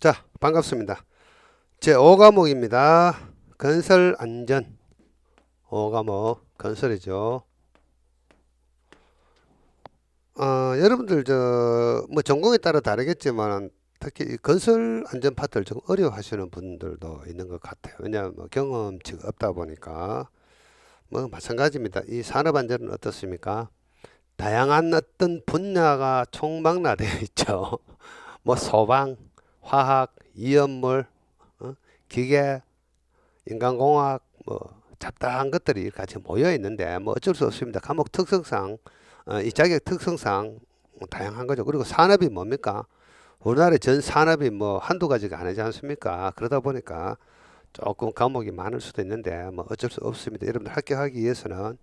자, 반갑습니다. 제 5과목입니다. 건설안전. 5과목 건설이죠. 여러분들 뭐 전공에 따라 다르겠지만 특히 이 건설 안전 파트를 좀 어려워하시는 분들도 있는 것 같아요. 왜냐하면 뭐 경험치가 없다 보니까 뭐 마찬가지입니다. 이 산업 안전은 어떻습니까? 다양한 어떤 분야가 총망라되어 있죠. 뭐 소방, 화학, 이연물, 기계, 인간공학, 뭐 잡다한 것들이 같이 모여 있는데 뭐 어쩔 수 없습니다. 과목 특성상 이 자격 특성상 다양한 거죠. 그리고 산업이 뭡니까? 우리나라의 전 산업이 뭐 한두 가지가 아니지 않습니까? 그러다 보니까 조금 과목이 많을 수도 있는데 뭐 어쩔 수 없습니다. 여러분들 합격하기 위해서는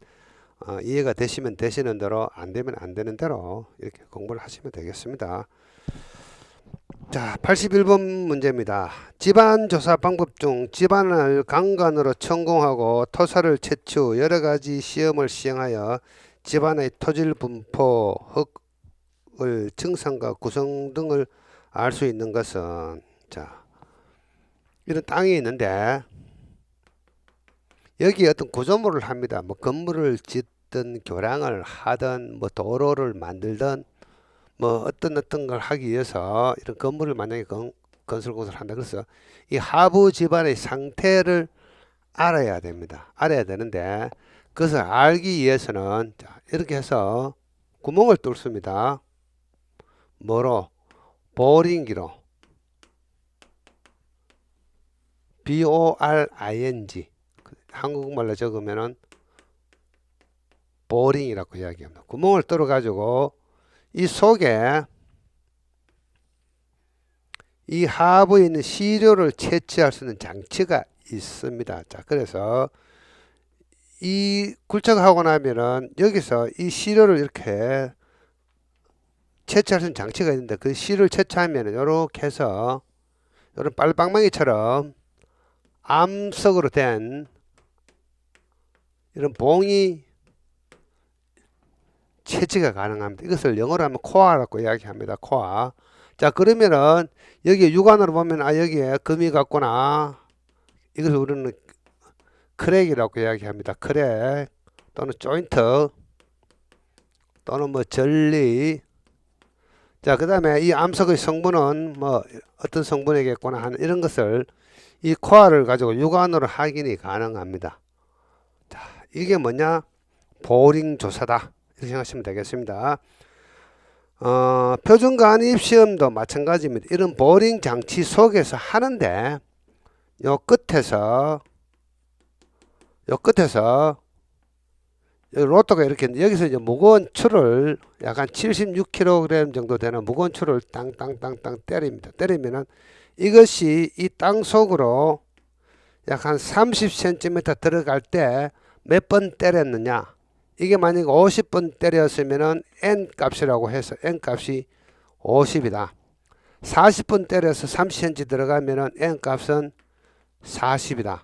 이해가 되시면 되시는 대로, 안 되면 안 되는 대로 이렇게 공부를 하시면 되겠습니다. 자, 81번 문제입니다. 집안 조사 방법 중 집안을 강간으로 천공하고 토사를 채취 여러 가지 시험을 시행하여 집안의 토질 분포, 흙을 증상과 구성 등을 알 수 있는 것은, 자, 이런 땅이 있는데 여기에 어떤 구조물을 합니다. 뭐 건물을 짓든 교량을 하든 뭐 도로를 만들든 뭐 어떤 걸 하기 위해서 이런 건물을 만약에 건설 공사를 한다. 그래서 이 하부 집안의 상태를 알아야 됩니다. 알아야 되는데 그것을 알기 위해서는 자, 이렇게 해서 구멍을 뚫습니다. 뭐로? 보링기로. BORING. 한국말로 적으면은 보링이라고 이야기합니다. 구멍을 뚫어 가지고 이 속에 이 하부에 있는 시료를 채취할 수 있는 장치가 있습니다. 자, 그래서 이 굴착하고 나면은 여기서 이 시료를 이렇게 채취할 수 있는 장치가 있는데 그 시료를 채취하면은 이렇게 해서 이런 빨방망이처럼 암석으로 된 이런 봉이 채취가 가능합니다. 이것을 영어로 하면 코어라고 이야기합니다. 코어. 자, 그러면은 여기 육안으로 보면 여기에 금이 같구나. 이것을 우리는 크랙이라고 이야기합니다. 크랙 또는 조인트 또는 뭐 전리. 자, 그 다음에 이 암석의 성분은 뭐 어떤 성분이겠구나 하는 이런 것을 이 코어를 가지고 육안으로 확인이 가능합니다. 자, 이게 뭐냐? 보링 조사다. 이렇게 생각하시면 되겠습니다. 표준 간입 시험도 마찬가지입니다. 이런 보링 장치 속에서 하는데 요 끝에서 로또가 이렇게 여기서 이제 무거운 줄을 약간 76kg 정도 되는 무거운 줄을 땅땅땅땅 때립니다. 때리면은 이것이 이 땅 속으로 약 한 30cm 들어갈 때 몇 번 때렸느냐? 이게 만약 50번 때렸으면은 N 값이라고 해서 N 값이 50이다. 40번 때려서 30cm 들어가면은 N 값은 40이다.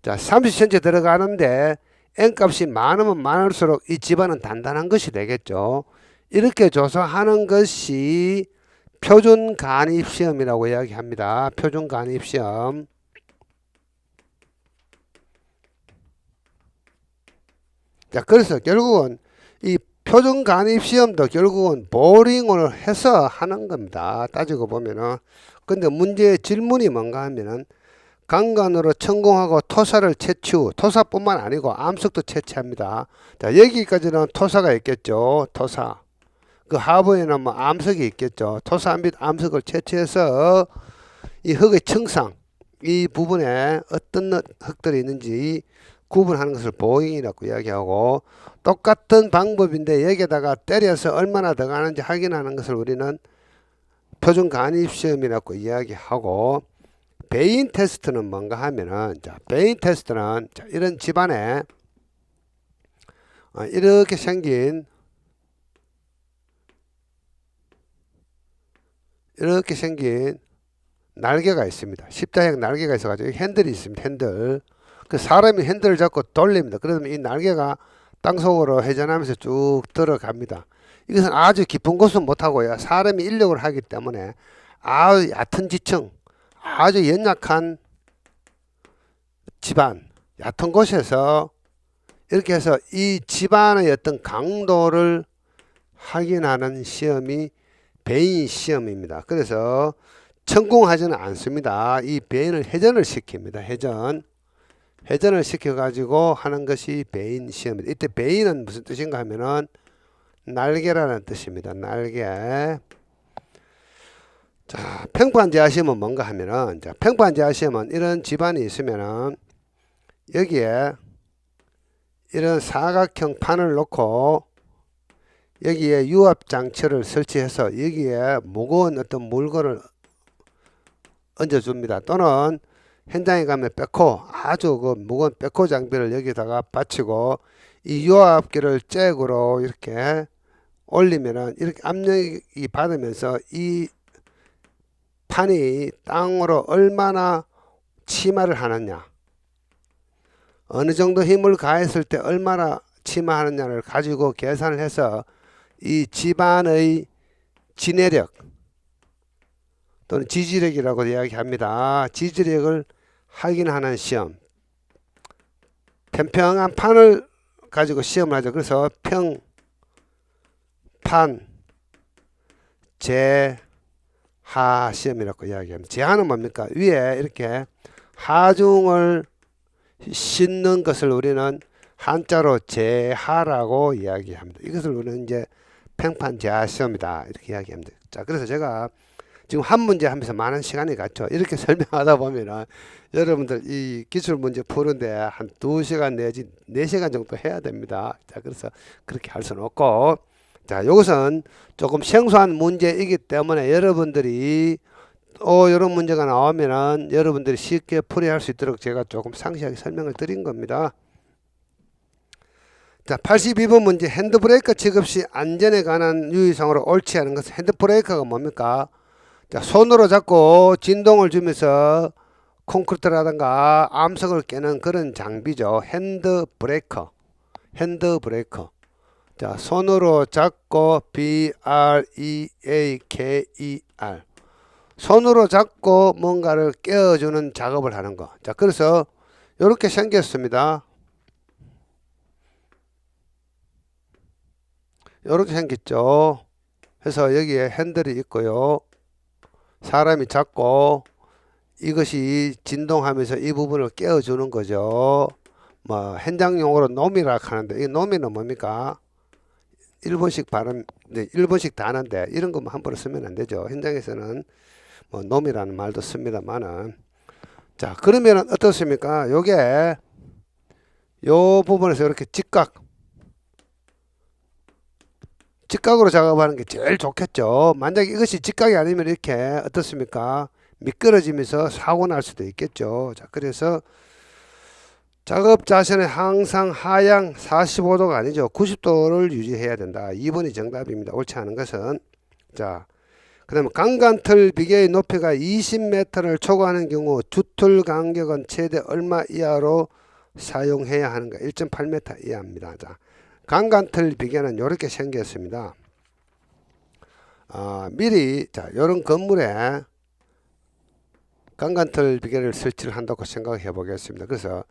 자, 30cm 들어가는데 N 값이 많으면 많을수록 이 집안은 단단한 것이 되겠죠. 이렇게 조사하는 것이 표준 간입 시험이라고 이야기합니다. 표준 간입 시험. 자, 그래서 결국은 이 표준 간입 시험도 결국은 보링을 해서 하는 겁니다. 따지고 보면은. 근데 문제의 질문이 뭔가 하면은 강간으로 천공하고 토사를 채취 후, 토사뿐만 아니고 암석도 채취합니다. 자, 여기까지는 토사가 있겠죠. 토사. 그 하부에는 뭐 암석이 있겠죠. 토사 및 암석을 채취해서 이 흙의 청상, 이 부분에 어떤 흙들이 있는지 구분하는 것을 보잉이라고 이야기하고, 똑같은 방법인데 여기에다가 때려서 얼마나 더 가는지 확인하는 것을 우리는 표준 간입 시험이라고 이야기하고, 베인 테스트는 뭔가 하면은, 자, 베인 테스트는 자, 이런 집안에 이렇게 생긴 날개가 있습니다. 십자형 날개가 있어가지고 핸들이 있습니다. 핸들. 그 사람이 핸들을 잡고 돌립니다. 그러면 이 날개가 땅속으로 회전하면서 쭉 들어갑니다. 이것은 아주 깊은 곳은 못하고요. 사람이 인력을 하기 때문에 아주 얕은 지층, 아주 연약한 집안, 얕은 곳에서 이렇게 해서 이 집안의 어떤 강도를 확인하는 시험이 배인 시험입니다. 그래서成功하지는 않습니다. 이 배인을 회전을 시킵니다. 회전을 시켜 가지고 하는 것이 배인 시험입니다. 이때 배인은 무슨 뜻인가 하면은 날개라는 뜻입니다. 날개. 자, 평판제화 시험은 뭔가 하면은, 자, 평판제화 시험은 이런 집안이 있으면은 여기에 이런 사각형 판을 놓고 여기에 유압 장치를 설치해서 여기에 무거운 어떤 물건을 얹어줍니다. 또는 현장에 가면 백호, 아주 그 무거운 백호 장비를 여기다가 받치고 이 유압기를 잭으로 이렇게 올리면은 이렇게 압력이 받으면서 이 판이 땅으로 얼마나 치마를 하느냐, 어느 정도 힘을 가했을 때 얼마나 치마하느냐를 가지고 계산을 해서 이 집안의 진해력 또는 지지력이라고 이야기합니다. 지지력을 확인하는 시험. 평평한 판을 가지고 시험을 하죠. 그래서 평판 제하 시험이라고 이야기합니다. 제하는 뭡니까? 위에 이렇게 하중을 싣는 것을 우리는 한자로 제하라고 이야기합니다. 이것을 우리는 이제 평판 제하 시험이다 이렇게 이야기합니다. 자, 그래서 제가 지금 한 문제 하면서 많은 시간이 갔죠. 이렇게 설명하다 보면은 여러분들 이 기출 문제 푸는데 한 2시간 내지 4시간 정도 해야 됩니다. 자, 그래서 그렇게 할 수는 없고, 자, 이것은 조금 생소한 문제이기 때문에 여러분들이 이런 문제가 나오면은 여러분들이 쉽게 풀이할 수 있도록 제가 조금 상세하게 설명을 드린 겁니다. 자, 82번 문제. 핸드브레이크 지급 시 안전에 관한 유의사항으로 옳지 않은 것은, 핸드브레이크가 뭡니까? 자, 손으로 잡고 진동을 주면서 콘크리트라든가 암석을 깨는 그런 장비죠. 핸드브레이커. 자, 손으로 잡고 B-R-E-A-K-E-R. 손으로 잡고 뭔가를 깨워주는 작업을 하는 거. 자, 그래서 이렇게 생겼습니다. 이렇게 생겼죠. 그래서 여기에 핸들이 있고요. 사람이 잡고 이것이 진동하면서 이 부분을 깨워주는 거죠. 뭐 현장용어로 놈이라 하는데, 이 놈이는 뭡니까? 일본식 발음, 네, 일본식 단어인데 이런 것만 함부로 쓰면 안 되죠. 현장에서는 뭐 놈이라는 말도 씁니다만은. 자, 그러면은 어떻습니까? 요게 요 부분에서 이렇게 직각으로 작업하는 게 제일 좋겠죠. 만약에 이것이 직각이 아니면 이렇게 어떻습니까? 미끄러지면서 사고 날 수도 있겠죠. 자, 그래서 작업 자세는 항상 하향 45도가 아니죠. 90도를 유지해야 된다. 2번이 정답입니다. 옳지 않은 것은. 자, 그 다음에 강간틀 비계의 높이가 20m를 초과하는 경우 주틀 간격은 최대 얼마 이하로 사용해야 하는가? 1.8m 이하입니다. 자, 강간틀 비계는 이렇게 생겼습니다. 미리, 자, 이런 건물에 강간틀 비계를 설치를 한다고 생각해 보겠습니다. 그래서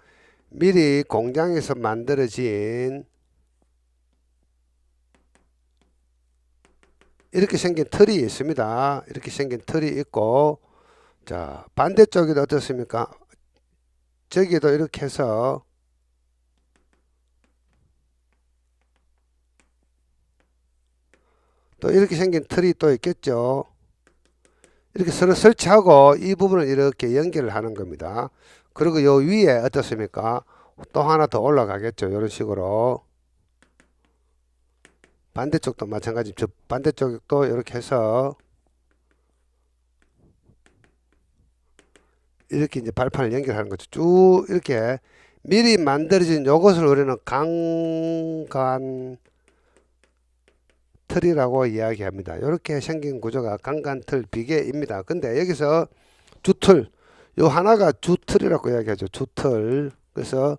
미리 공장에서 만들어진 이렇게 생긴 틀이 있습니다. 이렇게 생긴 틀이 있고, 자, 반대쪽에도 어떻습니까? 저기도 이렇게 해서 또 이렇게 생긴 틀이 또 있겠죠. 이렇게 서로 설치하고 이 부분을 이렇게 연결을 하는 겁니다. 그리고 요 위에 어떻습니까? 또 하나 더 올라가겠죠. 이런 식으로. 반대쪽도 마찬가지. 저 반대쪽도 이렇게 해서 이렇게 이제 발판을 연결하는 거죠. 쭉 이렇게 미리 만들어진 요것을 우리는 강간 틀이라고 이야기합니다. 이렇게 생긴 구조가 강간틀 비계입니다. 근데 여기서 주틀, 요 하나가 주틀이라고 이야기하죠. 주틀. 그래서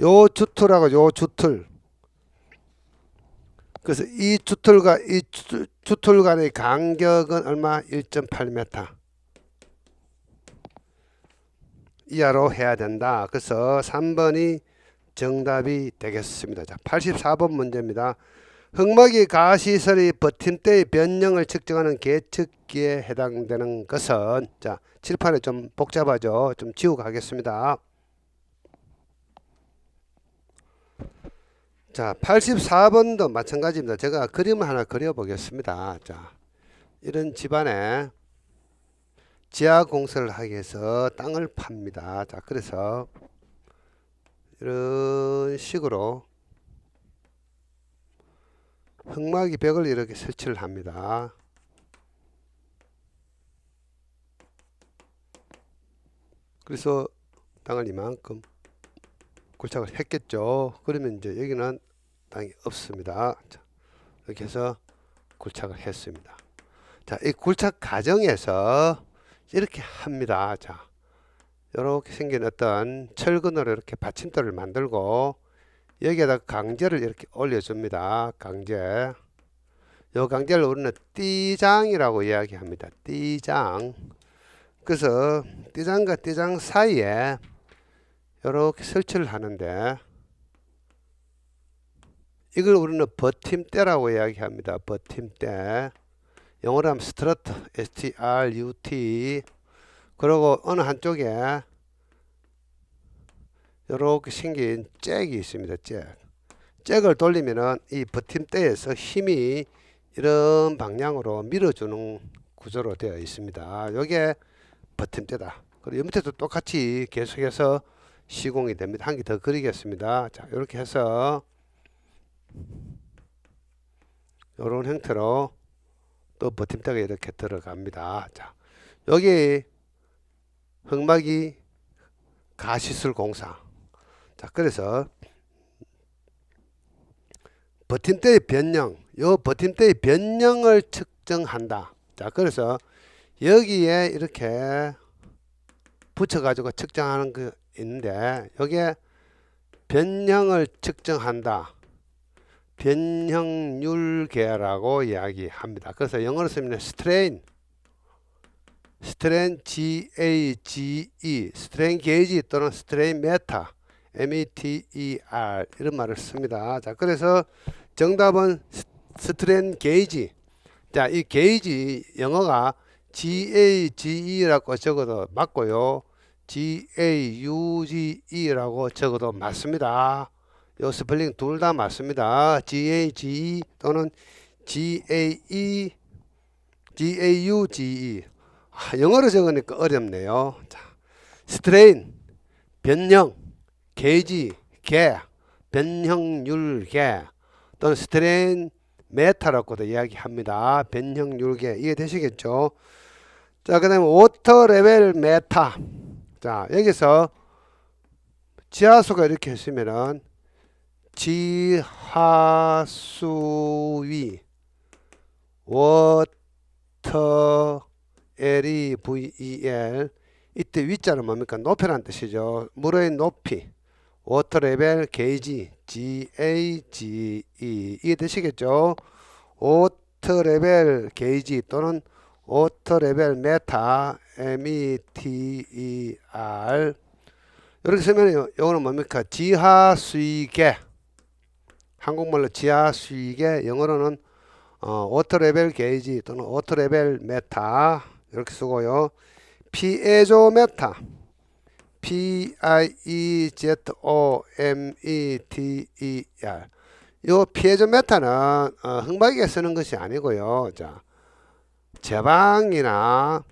요 주틀하고 요 주틀, 그래서 이 주틀과 이 주틀 간의 간격은 얼마? 1.8m 이하로 해야 된다. 그래서 3번이 정답이 되겠습니다. 자, 84번 문제입니다. 흙막이 가시설의 버팀대의 변형을 측정하는 계측기에 해당되는 것은, 자, 칠판에 좀 복잡하죠. 좀 지우고 하겠습니다. 자, 84번도 마찬가지입니다. 제가 그림을 하나 그려 보겠습니다. 자, 이런 집안에 지하 공사를 하기 위해서 땅을 팝니다. 자, 그래서 이런 식으로 흙막이 벽을 이렇게 설치를 합니다. 그래서 땅을 이만큼 굴착을 했겠죠. 그러면 이제 여기는 땅이 없습니다. 자, 이렇게 해서 굴착을 했습니다. 자, 이 굴착 과정에서 이렇게 합니다. 자, 이렇게 생긴 어떤 철근으로 이렇게 받침대를 만들고 여기에다 강제를 이렇게 올려줍니다. 강제. 요 강제를 우리는 띠장이라고 이야기합니다. 띠장. 그래서 띠장과 띠장 사이에 이렇게 설치를 하는데 이걸 우리는 버팀대라고 이야기합니다. 버팀대. 영어로 하면 스트러트, S-T-R-U-T. 그리고 어느 한쪽에 이렇게 생긴 잭이 있습니다. 잭을 돌리면은 이 버팀대에서 힘이 이런 방향으로 밀어주는 구조로 되어 있습니다. 이게 버팀대다. 그리고 밑에도 똑같이 계속해서 시공이 됩니다. 한 개 더 그리겠습니다. 자, 이렇게 해서 이런 형태로 또 버팀대가 이렇게 들어갑니다. 자, 여기 흙막이 가시술 공사. 자, 그래서 버팀대의 변형, 요 버팀대의 변형을 측정한다. 자, 그래서 여기에 이렇게 붙여가지고 측정하는 거 있는데, 여기에 변형을 측정한다. 변형률계라고 이야기합니다. 그래서 영어로 쓰면 스트레인 GAGE, 스트레인 게이지 또는 스트레인 메타, METER 이런 말을 씁니다. 자, 그래서 정답은 스트레인 게이지. 자, 이 게이지 영어가 GAGE라고 적어도 맞고요. GAUGE라고 적어도 맞습니다. 요 스펠링 둘 다 맞습니다. GAGE 또는 GAUGE. 영어로 적으니까 어렵네요. 자, 스트레인, 변형, 게이지, 개, 변형률계 또는 스트레인 메타라고도 이야기합니다. 변형률계 이해되시겠죠? 자, 그 다음에 워터 레벨 메타. 자, 여기서 지하수가 이렇게 있으면은 지하수위 워터 LEVEL 이때 위자는 뭡니까? 높이라는 뜻이죠. 물의 높이 워터 레벨 게이지 GAGE 이해되시겠죠? 워터 레벨 게이지 또는 워터 레벨 메타 METER 이렇게 쓰면 이거는 뭡니까? 지하수위계 한국말로 지하수위계 영어로는 워터 레벨 게이지 또는 워터 레벨 메타 이렇게 쓰고요. 피에조메타 PIEZOMETER 요 피에조메타는 흙막이에 쓰는 것이 아니고요. 자, 제방이나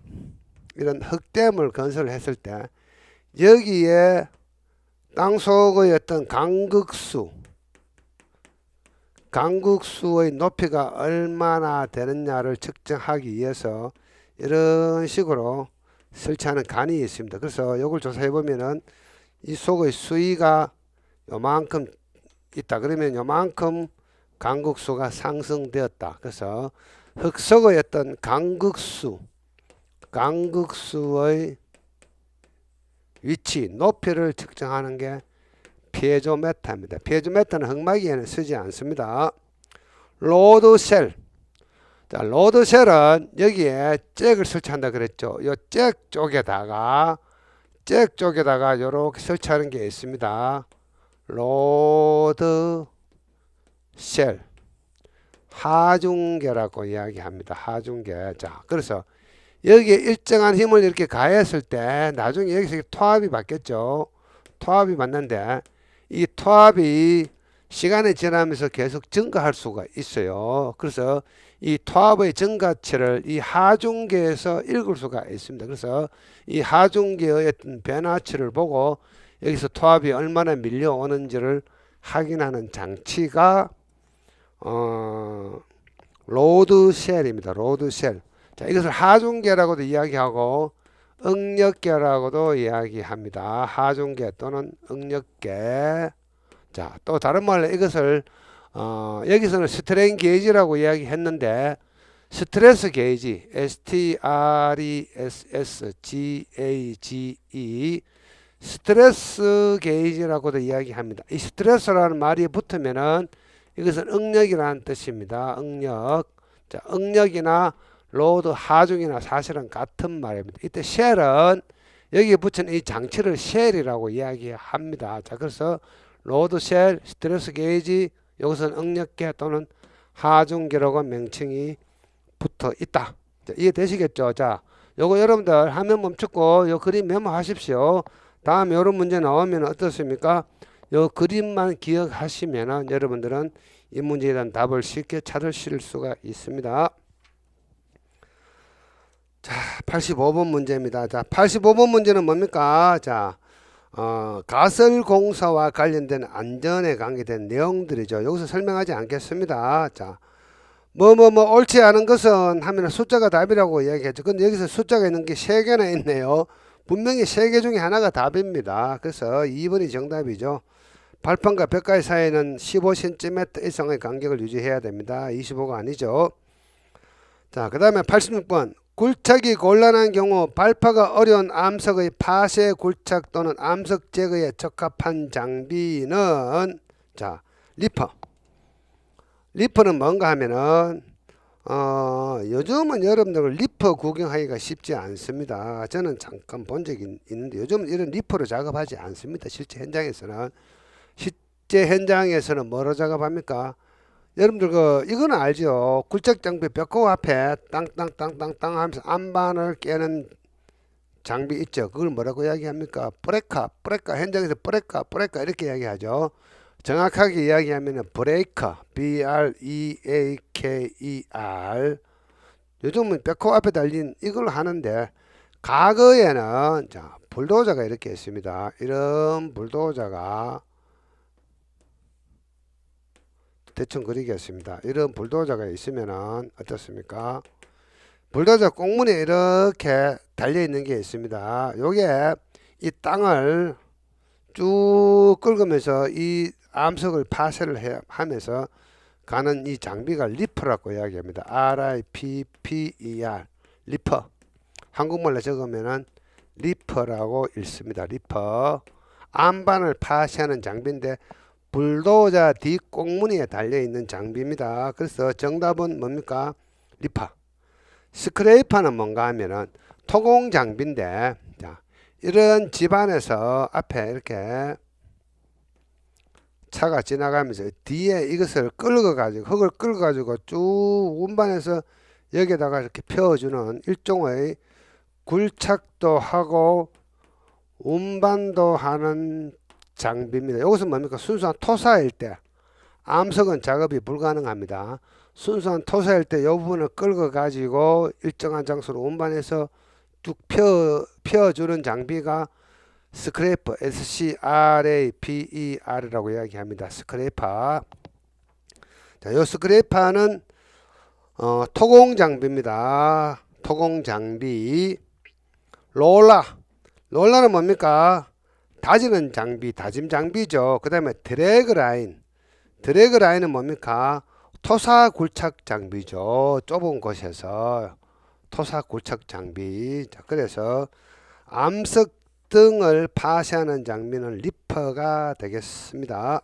이런 흙댐을 건설했을 때 여기에 땅속의 어떤 강극수의 높이가 얼마나 되느냐를 측정하기 위해서 이런 식으로 설치하는 간이 있습니다. 그래서 이걸 조사해 보면은 이 속의 수위가 요만큼 있다. 그러면 요만큼 강극수가 상승되었다. 그래서 흙 속의 어떤 강극수의 위치, 높이를 측정하는 게 피에조메타입니다. 피에조메타는 흙막이에는 쓰지 않습니다. 로드셀. 자, 로드셀은 여기에 잭을 설치한다 그랬죠. 이 잭 쪽에다가 이렇게 설치하는 게 있습니다. 로드셀. 하중계라고 이야기합니다. 하중계. 자, 그래서 여기에 일정한 힘을 이렇게 가했을 때 나중에 여기서 토압이 받겠죠. 토압이 받는데 이 토압이 시간이 지나면서 계속 증가할 수가 있어요. 그래서 이 토압의 증가치를 이 하중계에서 읽을 수가 있습니다. 그래서 이 하중계의 어떤 변화치를 보고 여기서 토압이 얼마나 밀려오는지를 확인하는 장치가 로드셀입니다. 로드셀. 자, 이것을 하중계라고도 이야기하고 응력계라고도 이야기합니다. 하중계 또는 응력계. 자, 또 다른 말로 이것을 여기서는 스트레인 게이지라고 이야기했는데 스트레스 게이지, STRESSGAGE, 스트레스 게이지라고도 이야기합니다. 이 스트레스라는 말이 붙으면은 이것은 응력이라는 뜻입니다. 응력. 자, 응력이나 로드, 하중이나 사실은 같은 말입니다. 이때 쉘은 여기에 붙인 이 장치를 쉘이라고 이야기합니다. 자, 그래서 로드 쉘, 스트레스 게이지, 여기서는 응력계 또는 하중계라고 명칭이 붙어 있다. 자, 이해되시겠죠? 자, 요거 여러분들 화면 멈추고 요 그림 메모하십시오. 다음에 요런 문제 나오면 어떻습니까? 요 그림만 기억하시면은 여러분들은 이 문제에 대한 답을 쉽게 찾으실 수가 있습니다. 자, 85번 문제입니다. 자, 85번 문제는 뭡니까? 자, 가설공사와 관련된 안전에 관계된 내용들이죠. 여기서 설명하지 않겠습니다. 자, 옳지 않은 것은 하면 숫자가 답이라고 이야기했죠. 근데 여기서 숫자가 있는 게 3개나 있네요. 분명히 3개 중에 하나가 답입니다. 그래서 2번이 정답이죠. 발판과 벽가의 사이에는 15cm 이상의 간격을 유지해야 됩니다. 25가 아니죠. 자, 그 다음에 86번. 굴착이 곤란한 경우 발파가 어려운 암석의 파쇄 굴착 또는 암석 제거에 적합한 장비는 자, 리퍼. 리퍼는 뭔가 하면은 요즘은 여러분들 리퍼 구경하기가 쉽지 않습니다. 저는 잠깐 본 적이 있는데 요즘은 이런 리퍼로 작업하지 않습니다. 실제 현장에서는 뭐로 작업합니까? 여러분들 이거는 알죠. 굴착 장비 벽고 앞에 땅땅땅땅땅 하면서 안반을 깨는 장비 있죠. 그걸 뭐라고 이야기합니까? 브레카 현장에서 브레카 이렇게 이야기하죠. 정확하게 이야기하면 브레이커 BREAKER. 요즘은 벽고 앞에 달린 이걸 하는데 과거에는 자, 불도저가 이렇게 있습니다. 이런 불도저가 대충 그리겠습니다. 이런 불도저가 있으면은 어떻습니까? 불도저 꽁무니에 이렇게 달려 있는 게 있습니다. 요게 이 땅을 쭉 긁으면서 이 암석을 파쇄를 하면서 가는 이 장비가 리퍼라고 이야기합니다. RIPPER 리퍼. 한국말로 적으면은 리퍼라고 읽습니다. 리퍼. 안반을 파쇄하는 장비인데 불도저 뒷꽁무니에 달려있는 장비입니다. 그래서 정답은 뭡니까? 리퍼. 스크레이퍼는 뭔가 하면은 토공 장비인데 자, 이런 집안에서 앞에 이렇게 차가 지나가면서 뒤에 이것을 끌어가지고 흙을 끌어가지고 쭉 운반해서 여기다가 이렇게 펴주는 일종의 굴착도 하고 운반도 하는 장비입니다. 이것은 뭡니까? 순수한 토사일 때 암석은 작업이 불가능합니다. 순수한 토사일 때 이 부분을 끌어 가지고 일정한 장소로 운반해서 쭉 펴주는 장비가 스크래퍼 SCRAPER이라고 이야기합니다. 스크래퍼. 자, 요 스크래퍼는 토공 장비입니다. 토공 장비. 롤러는 뭡니까? 다지는 장비, 다짐 장비죠. 그 다음에 드래그 라인은 뭡니까? 토사 굴착 장비죠. 좁은 곳에서 토사 굴착 장비. 자, 그래서 암석 등을 파쇄하는 장비는 리퍼가 되겠습니다.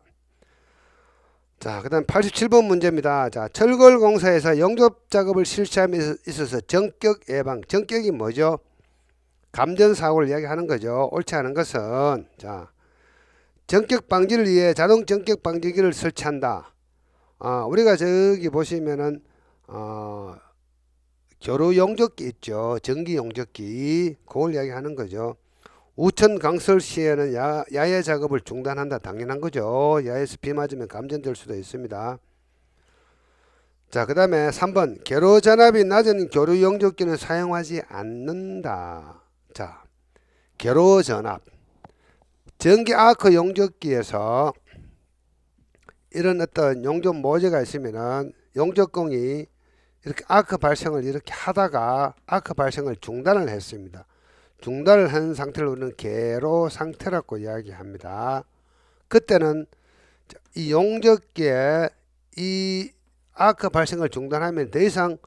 자, 그다음 87번 문제입니다. 자, 철골공사에서 용접 작업을 실시함에 있어서 전격 예방. 전격이 뭐죠? 감전사고를 이야기하는 거죠. 옳지 않은 것은, 자, 전격 방지를 위해 자동 전격 방지기를 설치한다. 우리가 저기 보시면은 교류 용접기 있죠. 전기 용접기. 그걸 이야기하는 거죠. 우천 강설 시에는 야외 작업을 중단한다. 당연한 거죠. 야외에서 비 맞으면 감전될 수도 있습니다. 자, 그 다음에 3번 계로 전압이 낮은 교류 용접기는 사용하지 않는다. 자, 계로 전압. 전기 아크 용접기에서 이런 어떤 용접 모재가 있으면은 용접공이 이렇게 아크 발생을 이렇게 하다가 아크 발생을 중단을 했습니다. 중단을 한 상태를 우리는 계로 상태라고 이야기합니다. 그때는 이 용접기에 이 아크 발생을 중단하면 더 이상